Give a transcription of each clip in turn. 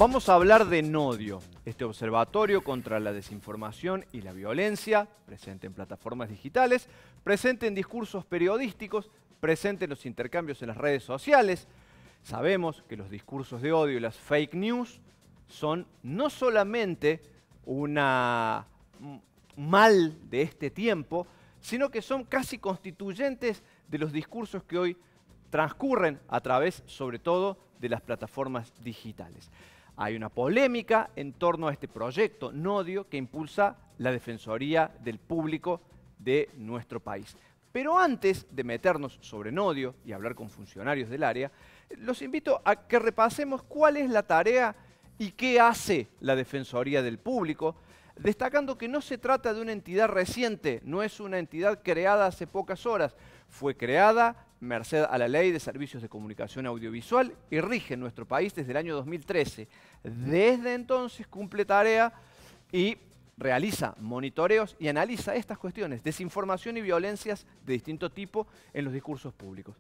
Vamos a hablar de Nodio, este observatorio contra la desinformación y la violencia, presente en plataformas digitales, presente en discursos periodísticos, presente en los intercambios en las redes sociales. Sabemos que los discursos de odio y las fake news son no solamente un mal de este tiempo, sino que son casi constituyentes de los discursos que hoy transcurren a través, sobre todo, de las plataformas digitales. Hay una polémica en torno a este proyecto Nodio que impulsa la Defensoría del Público de nuestro país. Pero antes de meternos sobre Nodio y hablar con funcionarios del área, los invito a que repasemos cuál es la tarea y qué hace la Defensoría del Público, destacando que no se trata de una entidad reciente, no es una entidad creada hace pocas horas, fue creada merced a la Ley de Servicios de Comunicación Audiovisual y rige en nuestro país desde el año 2013. Desde entonces cumple tarea y realiza monitoreos y analiza estas cuestiones, desinformación y violencias de distinto tipo en los discursos públicos.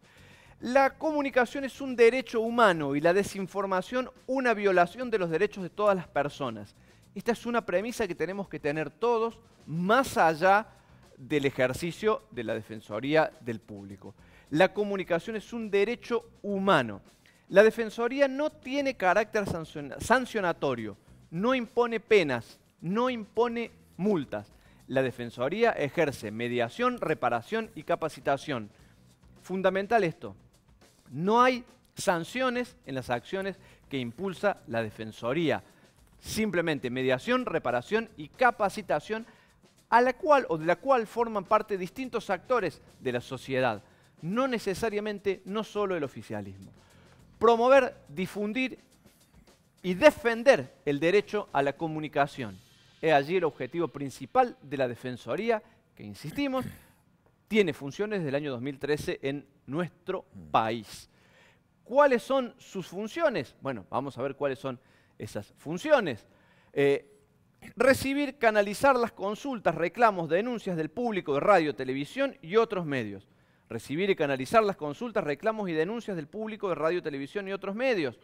La comunicación es un derecho humano y la desinformación una violación de los derechos de todas las personas. Esta es una premisa que tenemos que tener todos, más allá del ejercicio de la Defensoría del Público. La comunicación es un derecho humano. La Defensoría no tiene carácter sancionatorio, no impone penas, no impone multas. La Defensoría ejerce mediación, reparación y capacitación. Fundamental esto, no hay sanciones en las acciones que impulsa la Defensoría. Simplemente mediación, reparación y capacitación a la cual o de la cual forman parte distintos actores de la sociedad, no necesariamente, no solo el oficialismo. Promover, difundir y defender el derecho a la comunicación. Es allí el objetivo principal de la Defensoría, que insistimos, tiene funciones desde el año 2013 en nuestro país. ¿Cuáles son sus funciones? Bueno, vamos a ver cuáles son esas funciones. Recibir, canalizar las consultas, reclamos, denuncias del público de radio, televisión y otros medios. Recibir y canalizar las consultas, reclamos y denuncias del público de radio, televisión y otros medios.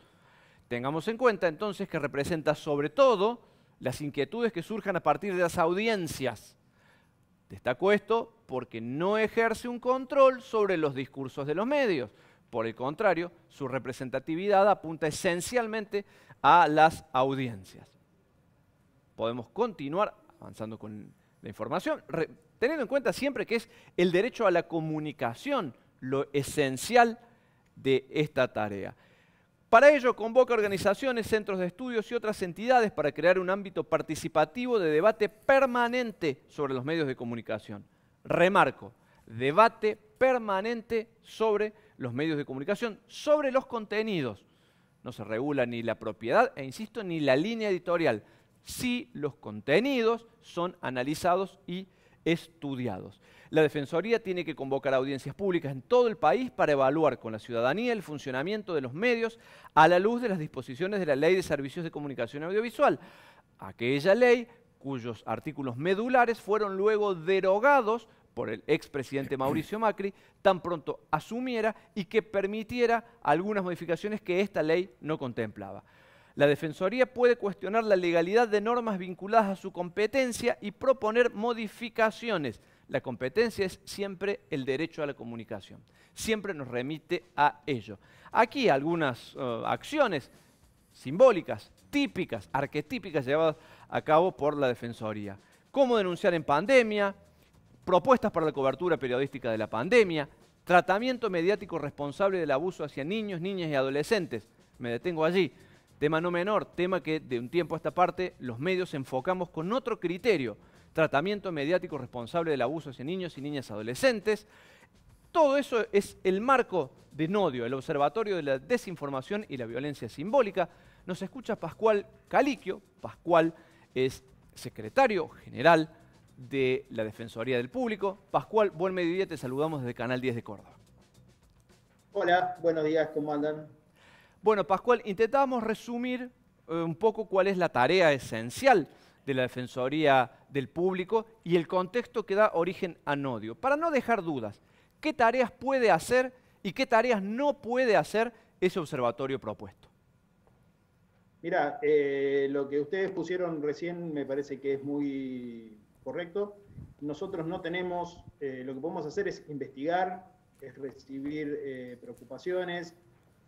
Tengamos en cuenta entonces que representa sobre todo las inquietudes que surjan a partir de las audiencias. Destaco esto porque no ejerce un control sobre los discursos de los medios. Por el contrario, su representatividad apunta esencialmente a las audiencias. Podemos continuar avanzando con la información, teniendo en cuenta siempre que es el derecho a la comunicación lo esencial de esta tarea. Para ello convoca organizaciones, centros de estudios y otras entidades para crear un ámbito participativo de debate permanente sobre los medios de comunicación. Remarco, debate permanente sobre los medios de comunicación, sobre los contenidos. No se regula ni la propiedad e, insisto, ni la línea editorial. Sí, los contenidos son analizados y estudiados. La Defensoría tiene que convocar audiencias públicas en todo el país para evaluar con la ciudadanía el funcionamiento de los medios a la luz de las disposiciones de la Ley de Servicios de Comunicación Audiovisual. Aquella ley cuyos artículos medulares fueron luego derogados por el expresidente Mauricio Macri, tan pronto asumiera y que permitiera algunas modificaciones que esta ley no contemplaba. La Defensoría puede cuestionar la legalidad de normas vinculadas a su competencia y proponer modificaciones. La competencia es siempre el derecho a la comunicación. Siempre nos remite a ello. Aquí algunas acciones simbólicas, típicas, arquetípicas llevadas a cabo por la Defensoría. Cómo denunciar en pandemia, propuestas para la cobertura periodística de la pandemia, tratamiento mediático responsable del abuso hacia niños, niñas y adolescentes. Me detengo allí. Tema no menor, tema que de un tiempo a esta parte los medios enfocamos con otro criterio. Tratamiento mediático responsable del abuso hacia niños y niñas adolescentes. Todo eso es el marco de Nodio, el Observatorio de la Desinformación y la Violencia Simbólica. Nos escucha Pascual Caliquio. Pascual es secretario general de la Defensoría del Público. Pascual, buen mediodía, te saludamos desde Canal 10 de Córdoba. Hola, buenos días, ¿cómo andan? Bueno, Pascual, intentábamos resumir un poco cuál es la tarea esencial de la Defensoría del Público y el contexto que da origen a Nodio. Para no dejar dudas, ¿qué tareas puede hacer y qué tareas no puede hacer ese observatorio propuesto? Mira, lo que ustedes pusieron recién me parece que es muy correcto. Nosotros no tenemos, lo que podemos hacer es investigar, es recibir preocupaciones,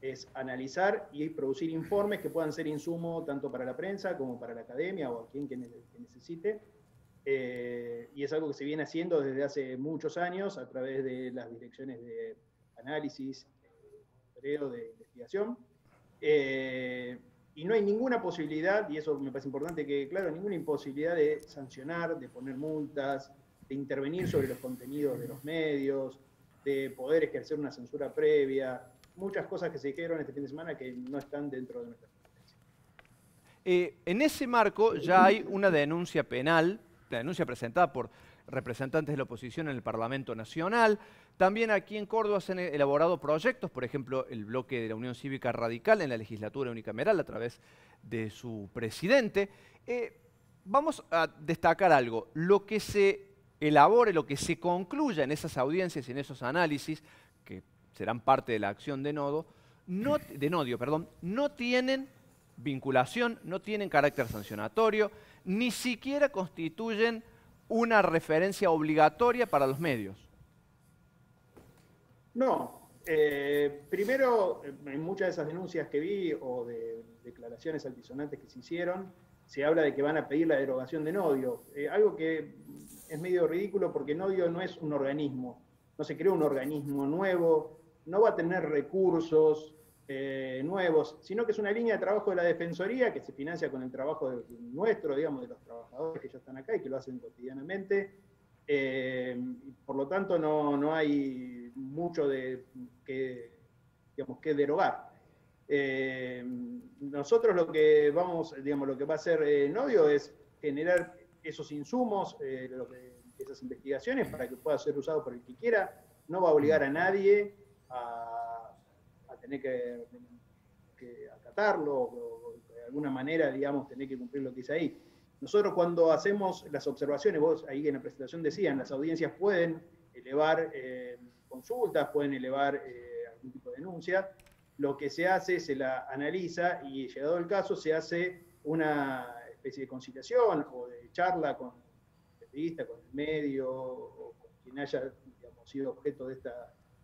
es analizar y producir informes que puedan ser insumo tanto para la prensa como para la academia o a quien que necesite. Y es algo que se viene haciendo desde hace muchos años a través de las direcciones de análisis, de investigación. Y no hay ninguna posibilidad, y eso me parece importante que, claro, ninguna imposibilidad de sancionar, de poner multas, de intervenir sobre los contenidos de los medios, de poder ejercer una censura previa, muchas cosas que se dijeron este fin de semana que no están dentro de nuestra competencia. En ese marco ya hay una denuncia penal, la denuncia presentada por representantes de la oposición en el Parlamento Nacional. También aquí en Córdoba se han elaborado proyectos, por ejemplo, el bloque de la Unión Cívica Radical en la legislatura unicameral a través de su presidente. Vamos a destacar algo. Lo que se elabore, lo que se concluya en esas audiencias y en esos análisis, que serán parte de la acción de Nodio, no tienen vinculación, no tienen carácter sancionatorio, ni siquiera constituyen una referencia obligatoria para los medios. No, primero, en muchas de esas denuncias que vi o de declaraciones altisonantes que se hicieron, se habla de que van a pedir la derogación de Nodio, algo que es medio ridículo porque Nodio no es un organismo, no se creó un organismo nuevo, no va a tener recursos nuevos, sino que es una línea de trabajo de la Defensoría que se financia con el trabajo nuestro, digamos, de los trabajadores que ya están acá y que lo hacen cotidianamente. Por lo tanto, no hay mucho que derogar. Nosotros lo que lo que va a hacer Nodio es generar esos insumos, esas investigaciones para que pueda ser usado por el que quiera. No va a obligar a nadie a tener que acatarlo o de alguna manera, digamos, tener que cumplir lo que dice ahí. Nosotros cuando hacemos las observaciones, vos ahí en la presentación decían, las audiencias pueden elevar consultas, pueden elevar algún tipo de denuncia. Lo que se hace, se la analiza y llegado el caso se hace una especie de conciliación o de charla con el periodista, con el medio o con quien haya, digamos, sido objeto de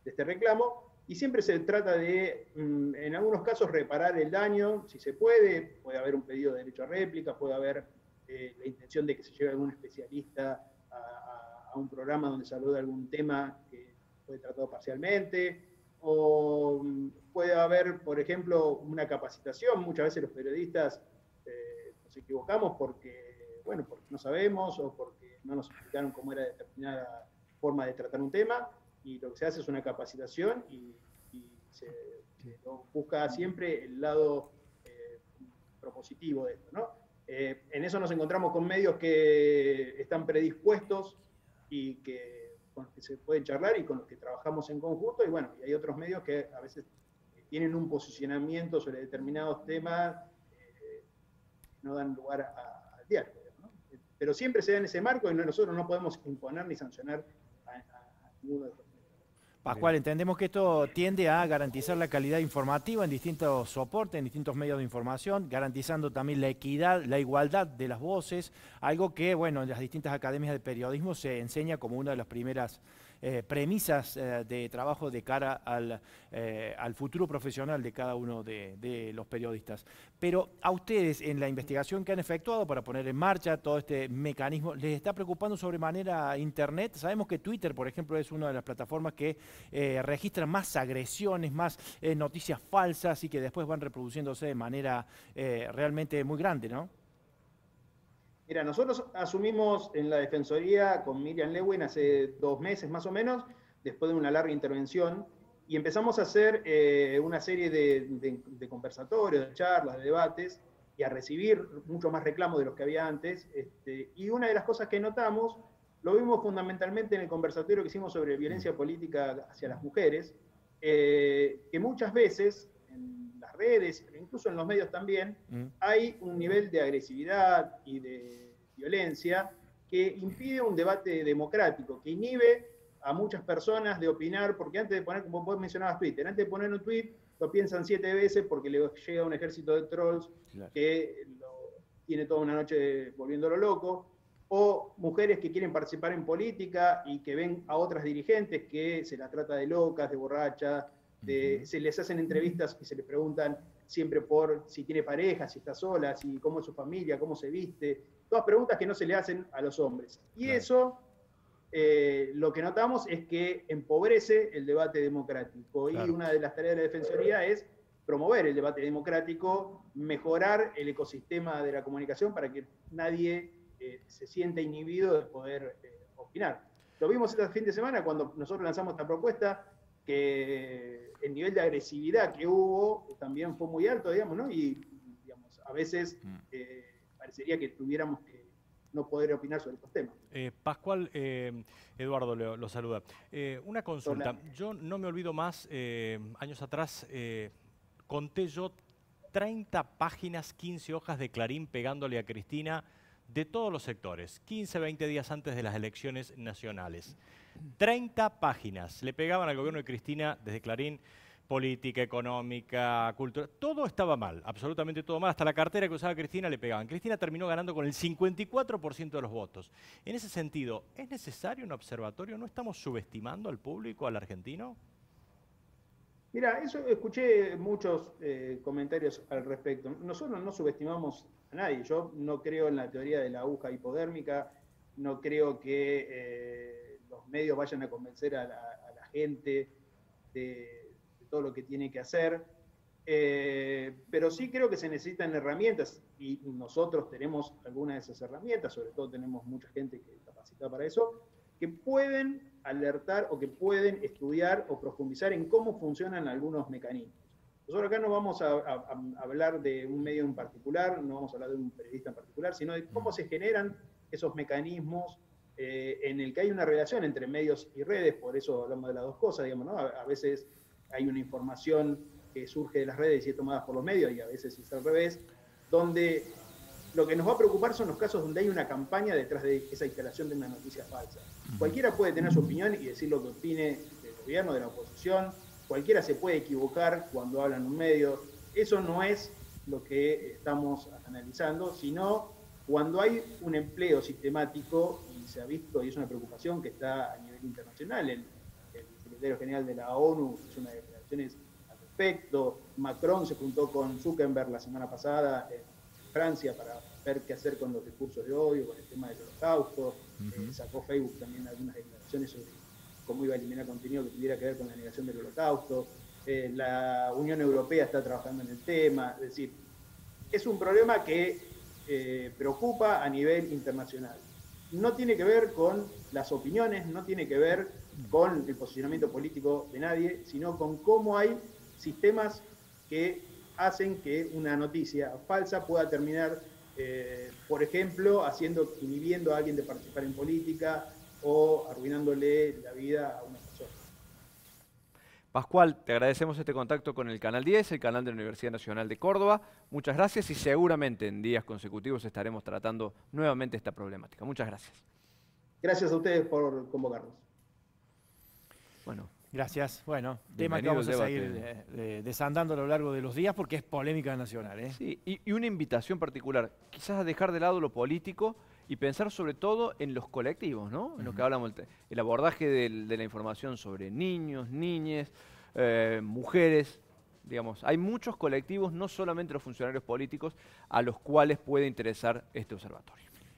este reclamo. Y siempre se trata de, en algunos casos, reparar el daño, si se puede haber un pedido de derecho a réplica, puede haber la intención de que se lleve algún especialista a un programa donde se aborda algún tema que fue tratado parcialmente, o puede haber, por ejemplo, una capacitación. Muchas veces los periodistas nos equivocamos porque no sabemos o porque no nos explicaron cómo era determinada forma de tratar un tema, y lo que se hace es una capacitación y se busca siempre el lado propositivo de esto, ¿no? En eso nos encontramos con medios que están predispuestos y con los que se pueden charlar y con los que trabajamos en conjunto, y bueno, y hay otros medios que a veces tienen un posicionamiento sobre determinados temas que no dan lugar al diálogo, ¿no? Pero siempre se da en ese marco y nosotros no podemos imponer ni sancionar a ninguno de los. Pascual, entendemos que esto tiende a garantizar la calidad informativa en distintos soportes, en distintos medios de información, garantizando también la equidad, la igualdad de las voces, algo que, bueno, en las distintas academias de periodismo se enseña como una de las primeras premisas de trabajo de cara al futuro profesional de cada uno de los periodistas. Pero a ustedes, en la investigación que han efectuado para poner en marcha todo este mecanismo, ¿les está preocupando sobremanera Internet? Sabemos que Twitter, por ejemplo, es una de las plataformas que registra más agresiones, más noticias falsas y que después van reproduciéndose de manera realmente muy grande, ¿no? Mira, nosotros asumimos en la Defensoría con Miriam Lewin hace 2 meses más o menos, después de una larga intervención, y empezamos a hacer una serie de conversatorios, de charlas, de debates, y a recibir mucho más reclamos de los que había antes. Y una de las cosas que notamos, lo vimos fundamentalmente en el conversatorio que hicimos sobre violencia política hacia las mujeres, que muchas veces en las redes, incluso en los medios también, hay un nivel de agresividad y de violencia que impide un debate democrático, que inhibe a muchas personas de opinar, porque antes de poner, como vos mencionabas Twitter, antes de poner un tweet, lo piensan 7 veces porque le llega un ejército de trolls que tiene toda una noche volviéndolo loco, o mujeres que quieren participar en política y que ven a otras dirigentes que se las trata de locas, de borrachas, se les hacen entrevistas y se les preguntan siempre por si tiene pareja, si está sola, si cómo es su familia, cómo se viste, todas preguntas que no se le hacen a los hombres. Y eso, lo que notamos es que empobrece el debate democrático. Y una de las tareas de la Defensoría es promover el debate democrático, mejorar el ecosistema de la comunicación para que nadie se sienta inhibido de poder opinar. Lo vimos este fin de semana cuando nosotros lanzamos esta propuesta, que el nivel de agresividad que hubo también fue muy alto, digamos, ¿no? Y digamos, a veces parecería que tuviéramos que no poder opinar sobre estos temas. Pascual, Eduardo lo saluda. Una consulta. Hola. Yo no me olvido más, años atrás conté yo 30 páginas, 15 hojas de Clarín pegándole a Cristina de todos los sectores, 15, 20 días antes de las elecciones nacionales. 30 páginas le pegaban al gobierno de Cristina desde Clarín, política, económica, cultura, todo estaba mal, absolutamente todo mal, hasta la cartera que usaba Cristina le pegaban. Cristina terminó ganando con el 54% de los votos. En ese sentido, ¿es necesario un observatorio? ¿No estamos subestimando al público, al argentino? Mira, eso escuché muchos comentarios al respecto. Nosotros no subestimamos a nadie. Yo no creo en la teoría de la aguja hipodérmica, no creo que los medios vayan a convencer a la gente de todo lo que tiene que hacer, pero sí creo que se necesitan herramientas y nosotros tenemos algunas de esas herramientas, sobre todo tenemos mucha gente que está capacitada para eso, que pueden alertar o que pueden estudiar o profundizar en cómo funcionan algunos mecanismos. Nosotros acá no vamos a hablar de un medio en particular, no vamos a hablar de un periodista en particular, sino de cómo se generan esos mecanismos en el que hay una relación entre medios y redes, por eso hablamos de las dos cosas, digamos, ¿no? A veces hay una información que surge de las redes y es tomada por los medios, y a veces es al revés, donde lo que nos va a preocupar son los casos donde hay una campaña detrás de esa instalación de una noticia falsa. Cualquiera puede tener su opinión y decir lo que opine del gobierno, de la oposición, cualquiera se puede equivocar cuando habla en un medio. Eso no es lo que estamos analizando, sino cuando hay un empleo sistemático, y se ha visto, y es una preocupación que está a nivel internacional, el secretario general de la ONU hizo unas declaraciones al respecto, Macron se juntó con Zuckerberg la semana pasada en Francia para ver qué hacer con los discursos de odio, con el tema del holocausto, sacó Facebook también algunas declaraciones sobre cómo iba a eliminar contenido que tuviera que ver con la negación del holocausto, la Unión Europea está trabajando en el tema, es decir, es un problema que preocupa a nivel internacional. No tiene que ver con las opiniones, no tiene que ver con el posicionamiento político de nadie, sino con cómo hay sistemas que hacen que una noticia falsa pueda terminar, por ejemplo, inhibiendo a alguien de participar en política o arruinándole la vida a una persona. Pascual, te agradecemos este contacto con el Canal 10, el canal de la Universidad Nacional de Córdoba. Muchas gracias y seguramente en días consecutivos estaremos tratando nuevamente esta problemática. Muchas gracias. Gracias a ustedes por convocarnos. Bueno. Gracias. Bueno, tema que vamos a seguir desandando a lo largo de los días porque es polémica nacional, ¿eh? Sí, y una invitación particular, quizás a dejar de lado lo político y pensar sobre todo en los colectivos, ¿no? En lo que hablamos, el abordaje de la información sobre niños, niñas, mujeres, digamos. Hay muchos colectivos, no solamente los funcionarios políticos, a los cuales puede interesar este observatorio.